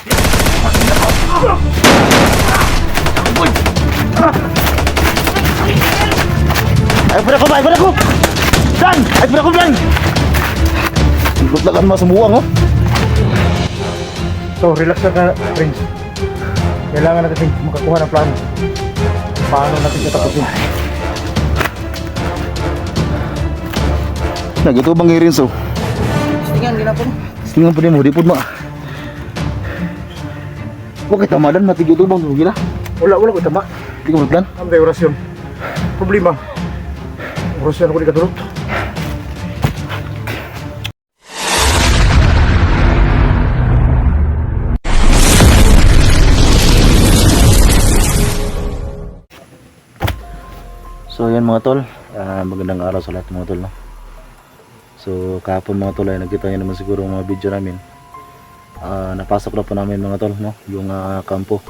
Ay, pala ko ba? Ay, pala ko! Dan! Ay, pala ko, Dan! Ikot lang ang masumuang, oh. So, relax ka, Prince. Kailangan natin makakuha ng plano. Paano natin katapusin? Nagito bang ngirin, so? Stingan, ginapon. Tingnan po din mo, di po ma. Huwag kayo tamadan, matigyo ito bang gila? Wala ko tama. Hindi ko magplan. Ang tayo orasyon. Problema. Orasyon ako di katulog. So yan mga tol, magandang araw sa lahat mga tol, no? So kahapon mga tol ay nakita nyo naman siguro mga video namin. Napasok na po namin mga tol, no? Yung kampo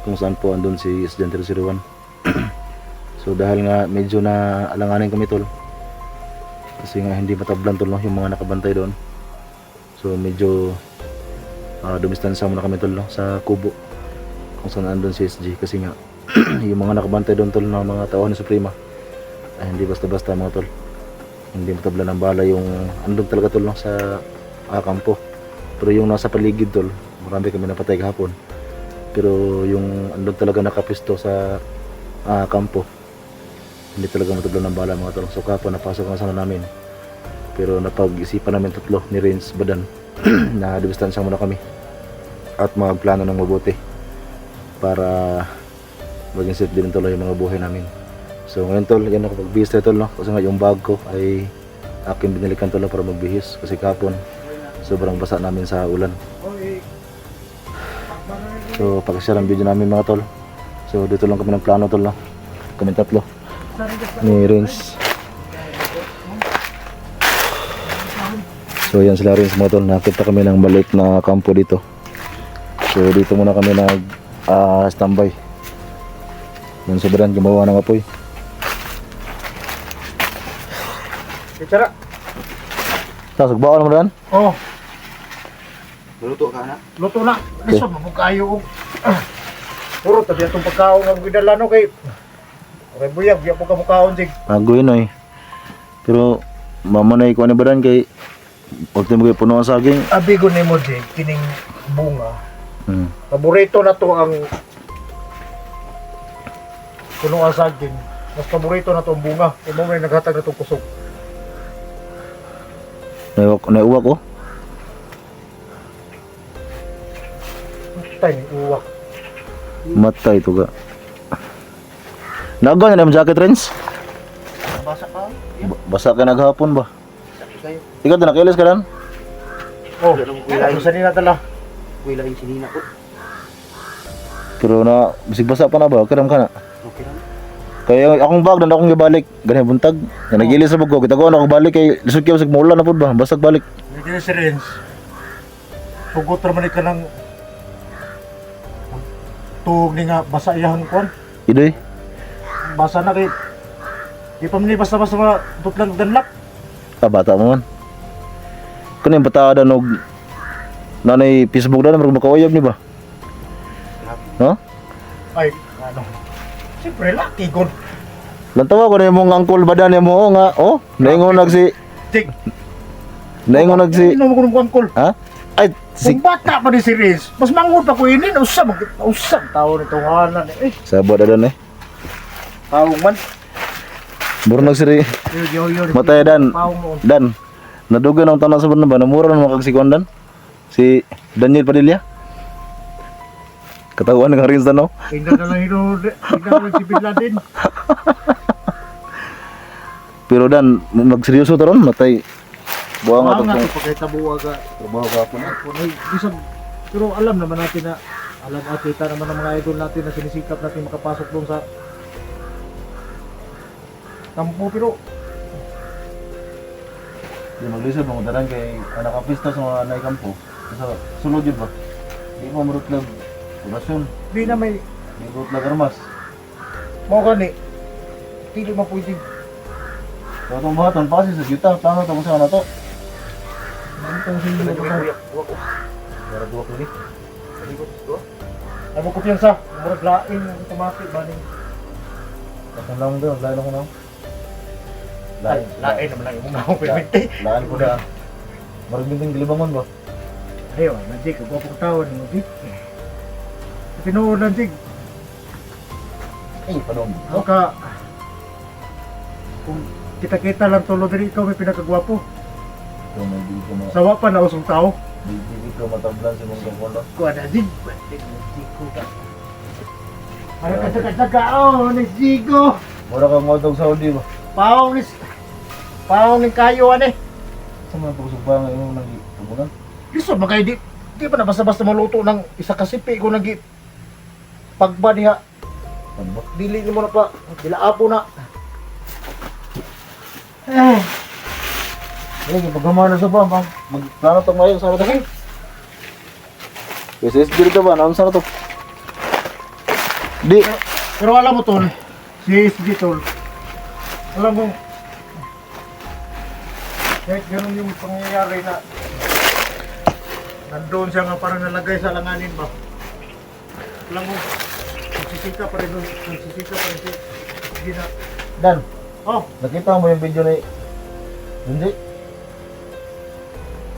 kung saan po andun si Estudyante 001. So dahil nga medyo na alanganin kami tol, kasi nga hindi matablan tol, no? Yung mga nakabantay doon. So medyo dumistansya muna kami tol, no? Sa kubo kung saan andun si SG, kasi nga yung mga nakabantay doon tol na mga tauhan ni Suprema ay hindi basta-basta mga tol, hindi matabla ng bala yung andun talaga tol, no, sa kampo. Pero yung nasa paligid tol, marami kami napatay kahapon, pero yung andun talaga nakapisto sa kampo, hindi talaga matabla ng bala mga tol. So kahapon napasok na sana namin, pero napag-isipan namin tatlo ni Renz Badan na distansya muna kami at magplano ng mabuti para maging safe din tol yung mga buhay namin. So ngayon tol, yan ako pagbihis tol, no? Kasi nga yung bag ko ay akin binilikan tol para magbihis, kasi kapon sobrang basa namin sa ulan. So pag-share ang video namin mga tol. So dito lang kami ng plano tol, no? Kami tatlo ni Renz. So yan sila Renz mga tol, nakita kami ng balik na kampo dito. So dito muna kami nag standby. Yung sobrang gumawa ng apoy. Bicara. Tasok ba mo dan? Oh, Luto ka na. luto na. Lisod, mabukayo. Puro tabi itong pagkaon ng gidalano kay... Okay, buyag. Di ako kamukhaon, Jig. Agoy no eh. Pero mamanay ko ano ba dan kay pagti mo kay puno ang saging. Abigo ni mo, Jig, kining bunga. Hmm. Paborito na to ang... puno ang saging. Mas paborito na to ang bunga. Kung mo may naghatag na itong kusog. Naiuwak ko. Tay, may uwak. Matay to ga. Nagawa na naman jacket Renz. Basa ka. Basa ka naghapon ba? Sakit kayo. Ikaw na nakilis ka dan? Oh, ano sa nila tala? Kuya lang yung sinina ko. Pero na bisig basa pa na ba? Kiram ka na. Okay lang. Kaya akong bag dan akong gibalik. Ganyan buntag. Na nagilis sa bag ko. Kita ko na ako balik kay lisod kay basig maulan na pud ba? Basag balik. Hindi na si Renz. Tugot naman ka ng... tuog ni nga basa iyang kon. Idoy. Basa na kay... Di pa man basta-basta mga tutlang danlap. Bata mo man. Kani yung bataan og nanay Facebook na marag makauyab ni ba? No? Ay, ano. Siyempre, lucky god. Lantawa ko na yung mong angkol badan niya mo nga. Oh, naingon nagsi. Tig. Naingon nagsi. Ano mo ko ng angkol? Ha? Ay, si Kung bata pa ni si Renz, mas mangod pa ko ini. Usab tao ni tuhanan. Eh, sabot dadan eh. tawong man. Muro nagsiri. Yo. Matay dan. Tawong mo. Dan. Nadugan ang tanong sa ba na mura na makag si Kondan. Si Daniel Padilla. Katawan ng Renz no? Tingnan na lang tingnan na lang si Bin Laden. Pero dan magseryoso ta ron matay. Buang Buang atong nga pagkita buwa ka. trabaho gapon. Isang, pero alam naman natin na alam at kita naman ng mga idol natin na sinisikap natin makapasok doon sa kampo, pero Di maglisod mo dadan kay nakapista sa mga naikampo. Sa sunod yun ba? Di mo marutlag orasyon. di na may Di marutlag armas. mo gani. Hindi mo pwede. So itong buhaton pasi sa yuta. Plano ito kung saan na to. Ano itong hindi mo ito? Para duwa ko ni. Ikot ko. Ay mo kumpiyansa, murag lain ang automatic baling. Katong lang doon, lain ako na. Lain naman lang imong naong permite. Lain ko na. Marag binding libangon ba? Ayo, nanjig ko pong tawon mo di. Tinuod nanjig. Ay, panom. Ka kung kita-kita lang tulo diri ikaw may pinakagwapo. So, may di ko ma... Sawa pa na usong tao. Di ko matablan si mong kapono. Kuha na jig. Zigo ka. Ano ka taga-taga oh, ni Zigo. Wala kang ngotog sa Saudi ba? Paong ni kayo ane. Sa mga pagsugba nga yung nagtubunan? Lisod magay di pa na basta-basta maluto ng isa kasipi ko nagi pagba diha. Ano ba? Dili ni mo na pa. Dilaapo na. Eh, pagkamana sa ba? Magplano itong ngayon sa mga takin. Kasi dito ba? Naon sa na to? Di. Pero alam mo tol, si SG tol. Alam mo, kahit ganun yung pangyayari na nandoon siya nga parang nalagay sa langanin ba? Alam mo, nagsisika pa rin doon, nagsisika pa rin si SG na. Dan, Oh, nakita mo yung video ni... Hindi.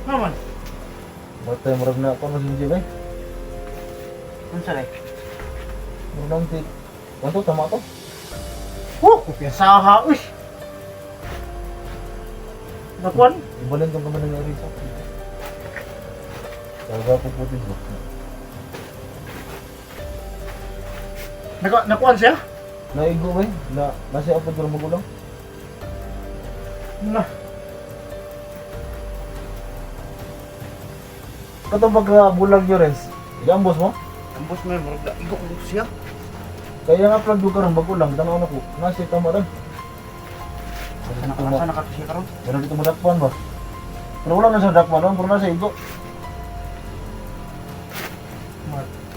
naman. Ba't tayo marag na ako na hindi ba? Ano sa rin? Marag na hindi. Ano to? Tama to? Kumpiyansaha, uy. Nakuan? Ibalin tong kamay ng Arisa. Talaga po putin ba? Nakuan siya? Naigo ba eh? Nasa apod ko na magulang? Na. Katong pagkabulag nyo, Renz. Yung boss mo? Ang boss mo yun, marag na. Ikot ko siya. Kaya nga plug ka rin bagulang. Tanaw na ko. Nasa tama rin. Asa na ka to siya karon? Meron dito mo dakpan ba? Pero wala na sa dakpan no? Pero nasa igo.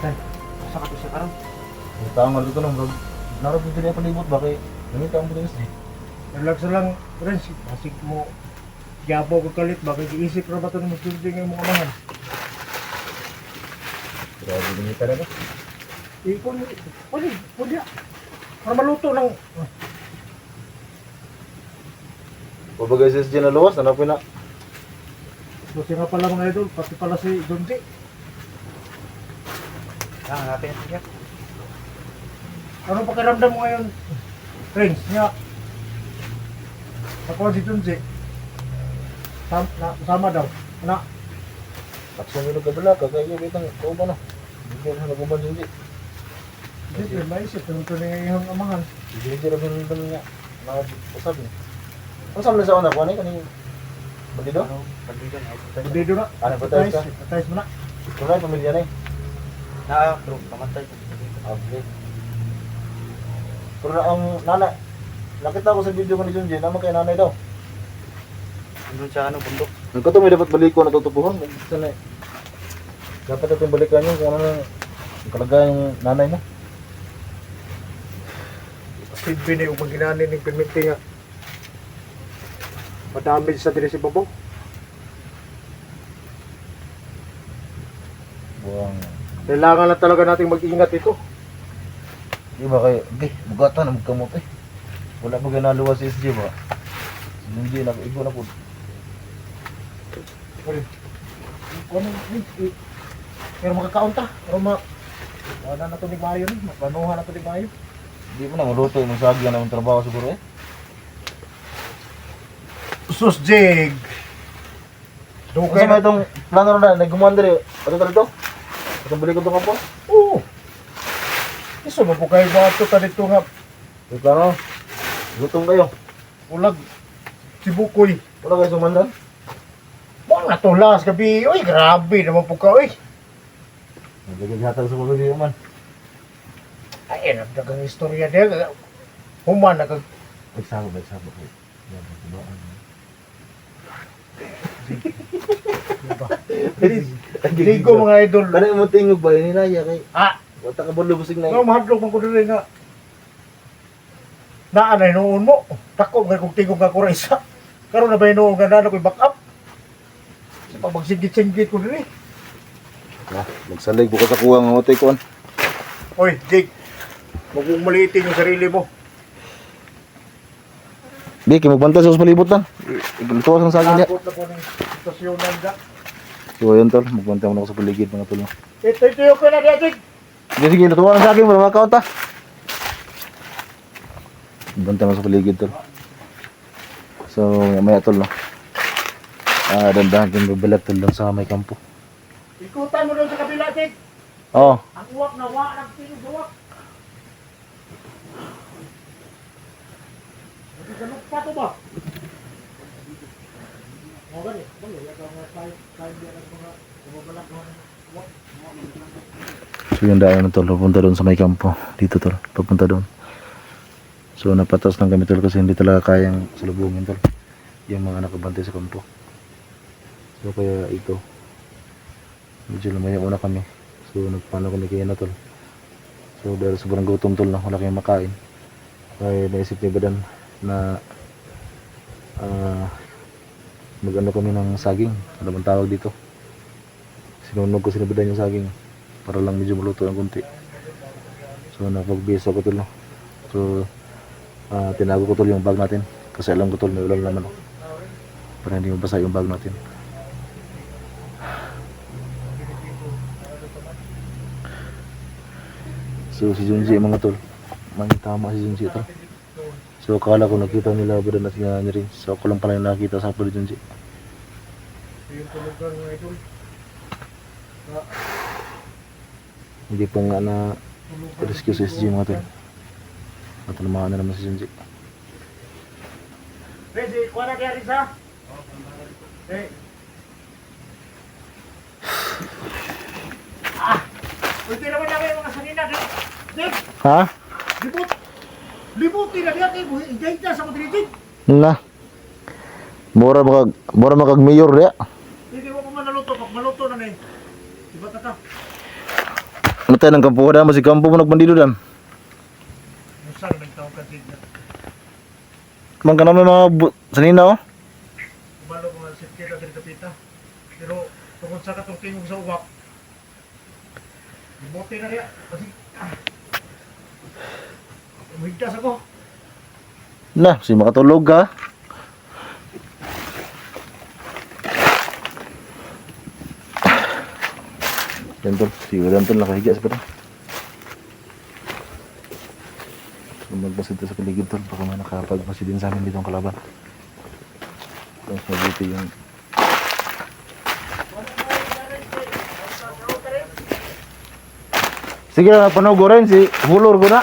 Asa ka to siya karon? Tama dito lang. Narap dito niya palibot ba? Kaya namita ang pulis eh. Relax lang, friends. Masig mo. Yabo ko kalit. Bakit iisip na ba ito na magsilbing yung mga mahan? Grabe namita na ba? Pwede. Para maluto ng... Pabagay sa SG na luwas. Hanapin na. Kasi nga pala mga idol, pati pala si Donji. Hanapin na siya. Anong pakiramdam mo ngayon, friends? Nga, nakuha si Donji. Sama daw. Na, Takso nyo nagkabala. Kakayo kitang kauban na. Hindi ko na naguban sa SG. hindi ko maisip. Ito na yung amahan. Hindi ko rin naman nga. Nakapusap niya. Ang samla sa una ko. Ano yung bandido? Ano? Pagdigan. Hindi doon na. Ano ba tayo ka? Patayos mo na. Ito na yung pamilya na eh. Bro, pamatay. Okay. Pero ang nana, nakita ko sa video ko ni Junjin, naman kay nanay daw. Andun sa ano, bundok. Nagkato may dapat balik ko natutupuhan. Sana dapat natin balikan yun kung ano yung kalagayan yung nanay mo. Steve Binay, umang ginanin ng permiti nga. Madamage sa diri si Babaw. Buwang. Kailangan na talaga nating mag-ingat ito. Di ba kayo, okay, bugatan, magkamot eh. Wala pa ganaluwa si SG ba? Si Junjin, nag-igo na po. Pero makakaon ta. Pero wala na ito ni Mayo ni. Mapanuhan na ito ni Mayo. Hindi mo na maluto yung sagya na yung trabaho siguro eh. Sus Jig! Kasi may itong plano na nag-gumanda rin. Ano talaga ito? Itong balik ko ito kapon? Oo! Iso mo po kayo ba ito ka dito nga May plano. Gutom kayo. ulag si Bukoy. Wala kayo sumandan? Buang natulas gabi. Uy, grabe naman po ka. Uy! Nagagaghatag sa mga video man. Ay, nagdagang istorya niya. Human, Bagsabo. Yan, magtibaan. Ligo mga idol. Kaya mo tingog ba yun naya kay Ah! wata ka bulo busig na Nga mahadlok man ko rin nga. Naanay noon mo. Tako nga kung tingog nga ko isa. Karoon na ba yung noon nga na ako'y back up. Sa pagsigit-singgit ko rin eh. Magsalig bukas ako ang hotel ko. Oy, Jig. Huwag mong maliitin yung sarili mo. Di, magbantay sa palibot lang. Ituwas ang saging niya. Takot na po ng stasyonan ka. So ayun tol, magbantay muna ako sa paligid mga tol. Ito yung pala niya, Jig. Sige, sige, natuwa ang saging para makaon ta. Magbantay mo sa paligid tol. So, maya tol no. Dandahan kang babalag tol lang sa may kampo. Ikutan mo doon sa kabila, Jig. Oo. Ang uwak na uwak, nagtinubuwak. Ganun pa to ba? O gani, balo, yan ang mga time yan ang mga bumabalak ng uwak. So yung daan na tol, papunta doon sa may kampo. Dito tol, papunta doon. So napatas lang kami tol kasi hindi talaga kayang salubungin tol. Yung mga nakabantay sa kampo. So kaya ito. Medyo lumayo una kami. So nagpano kami kaya na tol. So dahil sobrang gutom tol na wala kayong makain. Kaya naisip ni Badan na mag-ano kami ng saging. Ano bang tawag dito? Sinunog ko sinabadan yung saging para lang medyo maluto ng kunti. So napag-base ako tol no? So tinago ko tol yung bag natin kasi alam ko tol may ulan naman para hindi mabasa yung bag natin. So si Junji mga tol, may tama si Junji tol. So akala ko nakita nila Badan at nga niya rin. So ako lang pala yung nakita sa Puro Junji. Yung tulugan ng idol. Hindi pa nga na rescue si SG mga tol. Matalamaan na naman si Junji. Ready, kuha na kaya rin sa? Eh. Pwede naman namin yung mga sanina. Jig, Ha? libut. Libuti na niya, higay ka sa mga Jig. Na. Mura makag mayor dia. Hindi mo pa man naluto, pag maluto na na eh. Diba ka? Matay ng kampo da masih kampo mo nagbandido dan. Musa na nagtawag ka Jig na. Man kana may mga sanina oh. Kumalo ko nga safety na sa kapita. Pero tungkol sa katong tingog sa uwak. Libuti na niya. Kasi, umigtas ako. Na, si makatulog ka. Yan tol, si Ulan tol nakahiga sa pala. Magbasid sa paligid tol, baka may nakapagbasid din sa amin dito ang kalaban. Tapos mabuti yung sige na, panog ko rin si Hulor ko na.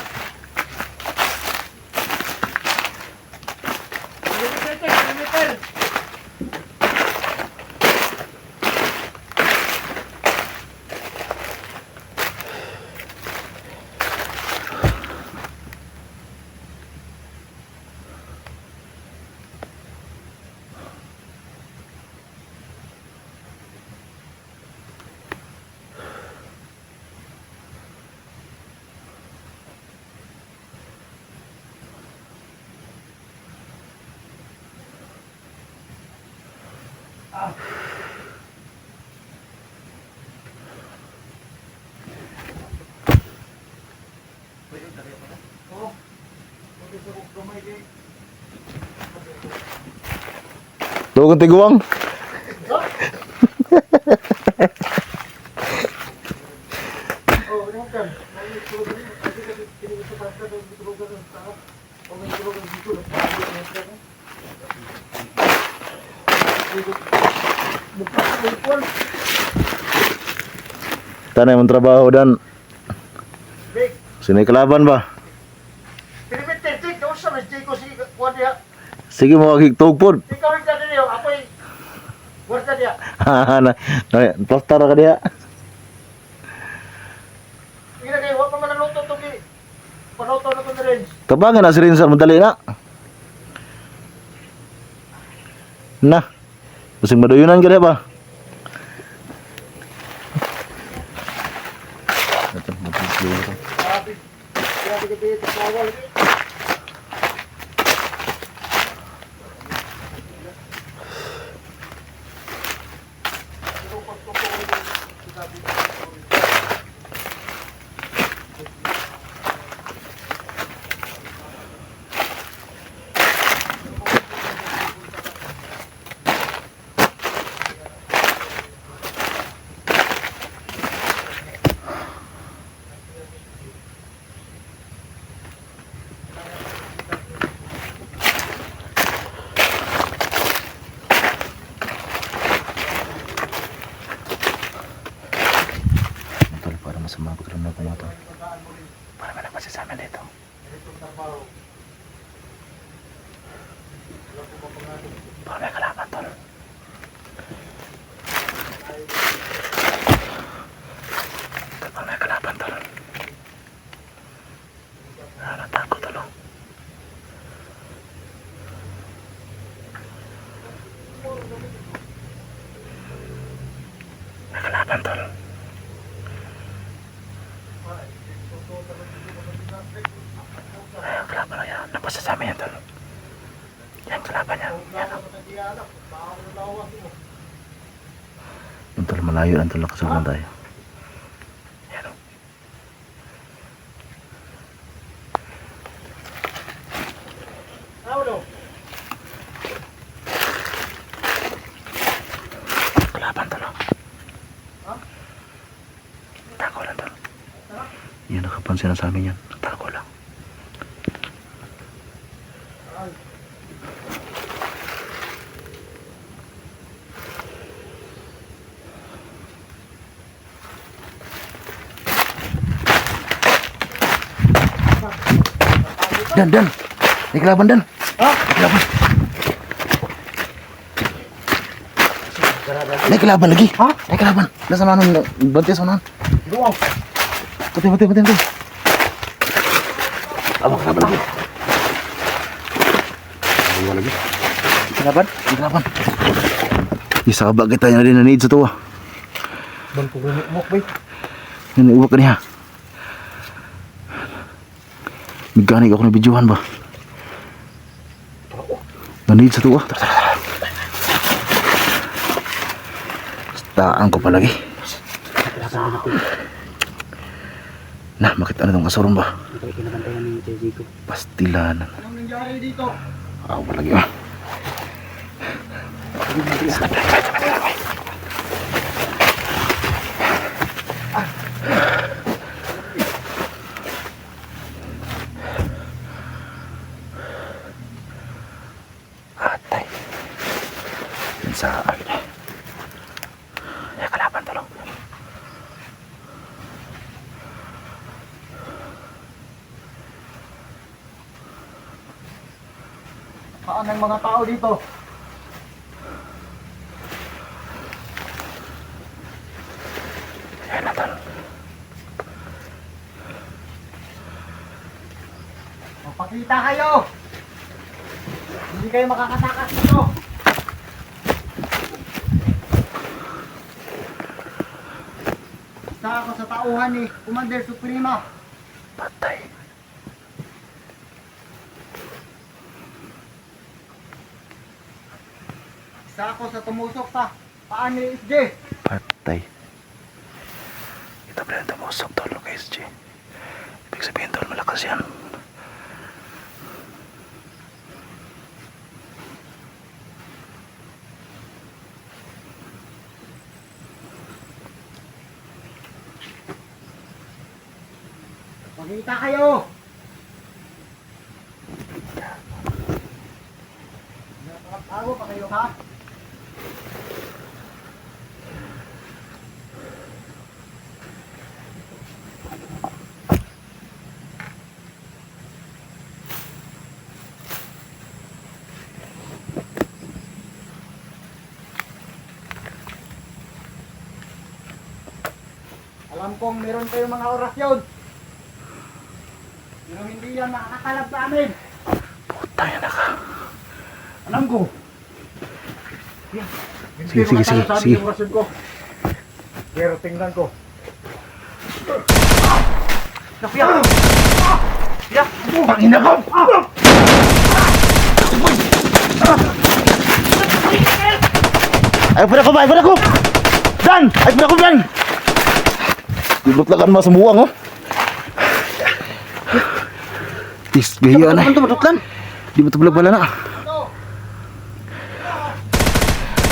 Tugon tiguang. Oh, ano kan? May tulugan din. Kasi tinigil sa basta ng tulugan ng taas. O may tulugan dito. Tanay mong trabaho dan. Big, Sini kalaban ba? pinimit Jig. Kau sa mas Jig ko si kuwan niya. Sige mo agig tugpod. Ikaw rin ka din yun. Apoy. Warta niya. Na plaster ka diha. Hindi na kayo. Huwag pa man naluto ito. Paluto na ito na rin. Tabangan na si Rinsan madali na. Na. Pusing maduyunan ka diha ba? Ito, magpapagawa ko. Grabe. Grabe ka dito. Bawal. sa mga pagkaramdam ko mga tol. Para may nagpasasama dito. Para may kalaban tol. Para may kalaban tol. Natakot tol. May kalaban tol. Ay, kalaban na yan. Napasasama yan tol. Yan kalaban yan. Yan o. Yung tol malayo lang tol. Nakasugan tayo. Yan o. Kalaban tol. Tako lang tol. Yan nakapansin na sa amin yan. Tako lang. Dan. May kalaban Dan. Ha? May kalaban. May kalaban lagi. Ha? May kalaban. Nasa nanon bantis sa nanon. Luwang. Pati. Abang kalaban lagi. Ayaw lagi. May kalaban. Isaba kita na rin na need sa tuwa. Bang pugulok mo, bay. Yan uwak ka niya. Nagkanig ako ng videohan ba? Nanid sa tuwa. Tara. Staan ko palagi. Nah, makita na itong kasurong ba? Kinabantayan ni JJ ko. Pastilan. Anong nangyari dito? Ako palagi ba? Atay. Yan sa akin eh. Ay, kalaban talong. Saan ang mga tao dito? Yan na talong. Magpakita kayo! Hindi kayo makakatakas dito! Isa ako sa tauhan ni Commander Suprema. Patay. Isa ako sa tumusok sa paan ni SJ. Patay. Kita pala yung tumusok tol kay SG. Ibig sabihin tol malakas yan. Magkita kayo! Nakakatago pa kayo ha? Alam kong meron kayong mga orasyon. Pero hindi yan nakakatalab sa amin. Puta yan ka. Alam ko. Yan. Hindi Sige, makatalas sige, sa amin sige. yung orasyon ko. Pero tingnan ko. Napiyak! Piyak! Pangina ko! Ay, pala ko! Dan! Ay, pala ko, Dan! Dibutlakan mo sa buwang, oh. Tis, gaya na. Ano matutlan? Di mo tubulag pala na.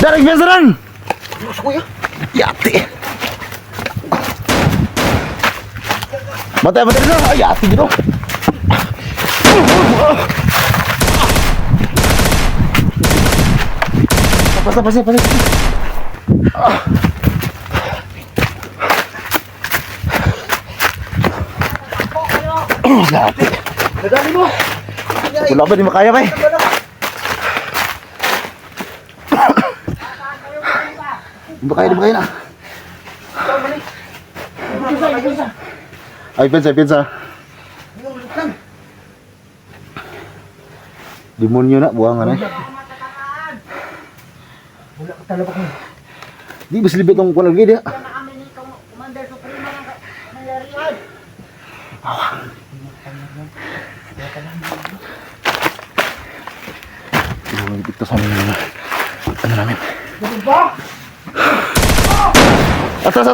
Darig besaran! Gusto ko ya. Yati! Matay na. Ay, yati dito. Pasal. Dati. Nadali mo! Wala pa, di makaya pa eh. Di makaya, di makaya na. Ay, pinsa. Demonyo na, buwangan eh. Wala ka talaga ko. Di ba silibit ang kuwan lagi dia? Ito sa amin ano namin. Atras.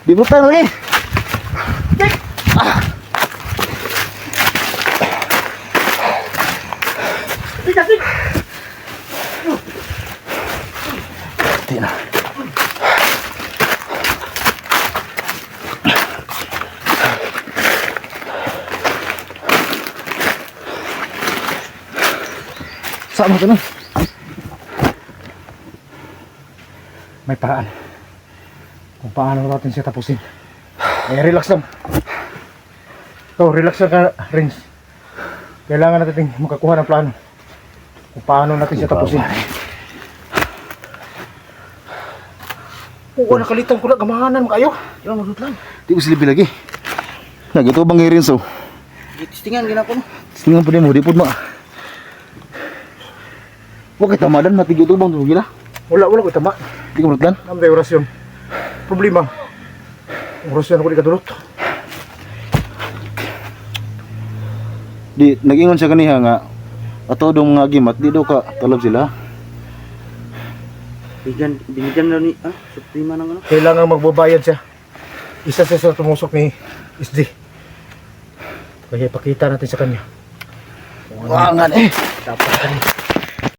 Dibutan lagi. Hindi na. Saan mo ito na? May paraan. Kung paano natin siya tapusin. Eh, relax lang. So, relax lang ka, Rins. Kailangan natin makakuha ng plano. Kung paano natin siya tapusin. Oo, nakalitan ko na. Gamahanan mo kayo. Ilang masut lang. Di ba silibi lagi? Nagito bang ngirin so? Tistingan gina ko no. Tingnan po din mo, di po ma. Huwag kay tamadan, matigyo ito bang gila? Wala ko tama. Di ka mulutlan? Namday orasyon. Problema. Orasyon ako di kadulot. Di, nag-ingon siya kaniha nga ato dong nga gimat, di daw ka talab sila. Binigyan na ni suprema ng ano. Kailangan magbabayad siya. Isa siya sa tumusok ni SD. Kaya ipakita natin sa kanya. Wangan eh! Dapat kanya.